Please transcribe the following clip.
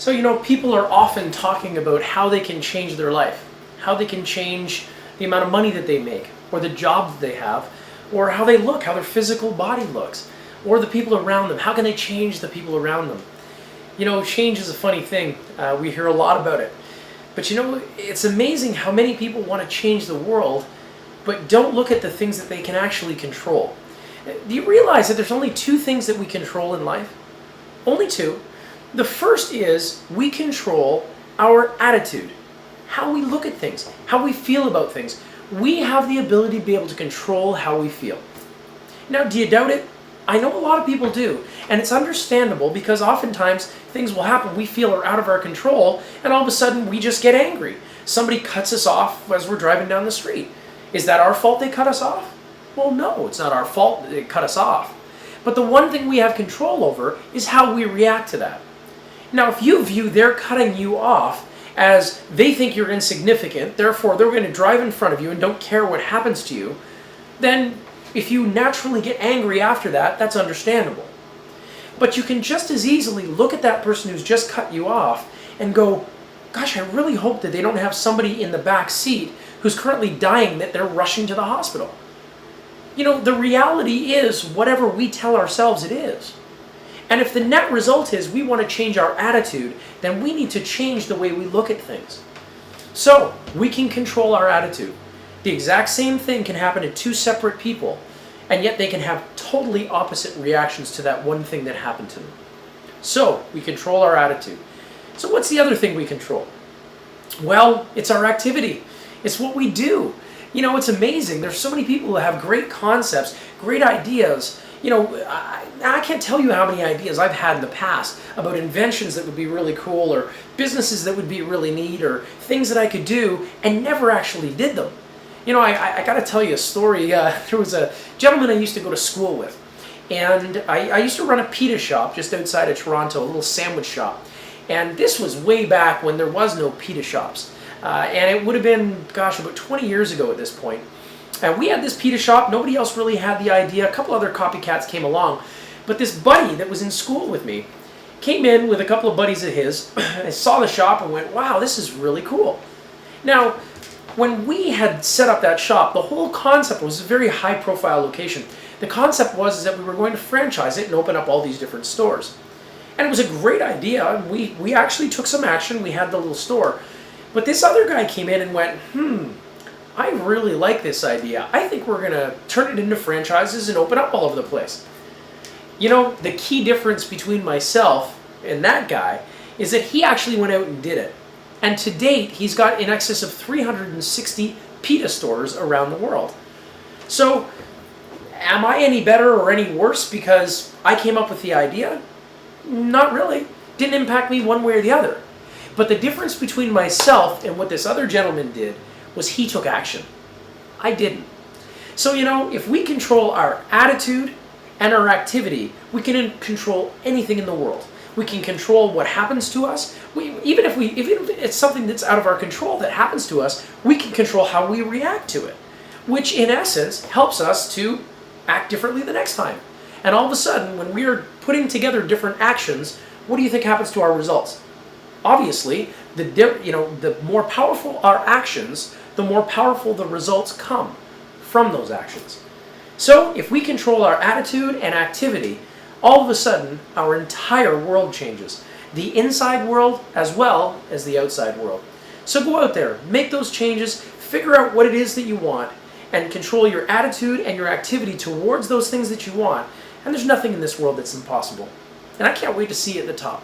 So, people are often talking about how they can change their life, how they can change the amount of money that they make, or the job that they have, or how they look, how their physical body looks, or the people around them. How can they change the people around them? Change is a funny thing. We hear a lot about it. But it's amazing how many people want to change the world, but don't look at the things that they can actually control. Do you realize that there's only two things that we control in life? Only two. The first is we control our attitude, how we look at things, how we feel about things. We have the ability to be able to control how we feel. Now, do you doubt it? I know a lot of people do, and it's understandable because oftentimes things will happen we feel are out of our control, and all of a sudden we just get angry. Somebody cuts us off as we're driving down the street. Is that our fault they cut us off? Well, no, it's not our fault that they cut us off. But the one thing we have control over is how we react to that. Now, if you view their cutting you off as they think you're insignificant, therefore they're going to drive in front of you and don't care what happens to you, then if you naturally get angry after that, that's understandable. But you can just as easily look at that person who's just cut you off and go, gosh, I really hope that they don't have somebody in the back seat who's currently dying that they're rushing to the hospital. The reality is whatever we tell ourselves it is. And if the net result is we want to change our attitude, then we need to change the way we look at things. So, we can control our attitude. The exact same thing can happen to two separate people, and yet they can have totally opposite reactions to that one thing that happened to them. So, we control our attitude. So what's the other thing we control? Well, it's our activity. It's what we do. It's amazing. There's so many people who have great concepts, great ideas. I can't tell you how many ideas I've had in the past about inventions that would be really cool, or businesses that would be really neat, or things that I could do, and never actually did them. I got to tell you a story. There was a gentleman I used to go to school with, and I used to run a pita shop just outside of Toronto, a little sandwich shop. And this was way back when there was no pita shops. And it would have been, about 20 years ago at this point. And we had this pita shop. Nobody else really had the idea. A couple other copycats came along. But this buddy that was in school with me came in with a couple of buddies of his. I saw the shop and went, wow, this is really cool. Now, when we had set up that shop, the whole concept was a very high-profile location. The concept was that we were going to franchise it and open up all these different stores. And it was a great idea. We actually took some action. We had the little store. But this other guy came in and went, I really like this idea. I think we're going to turn it into franchises and open up all over the place. The key difference between myself and that guy is that he actually went out and did it. And to date, he's got in excess of 360 pita stores around the world. So, am I any better or any worse because I came up with the idea? Not really. Didn't impact me one way or the other. But the difference between myself and what this other gentleman did was he took action. I didn't. So, if we control our attitude and our activity, we can control anything in the world. We can control what happens to us. Even if it's something that's out of our control that happens to us, we can control how we react to it, which in essence helps us to act differently the next time. And all of a sudden, when we are putting together different actions, what do you think happens to our results? Obviously, the more powerful our actions, the more powerful the results come from those actions. So, if we control our attitude and activity, all of a sudden, our entire world changes. The inside world as well as the outside world. So go out there, make those changes, figure out what it is that you want, and control your attitude and your activity towards those things that you want. And there's nothing in this world that's impossible. And I can't wait to see you at the top.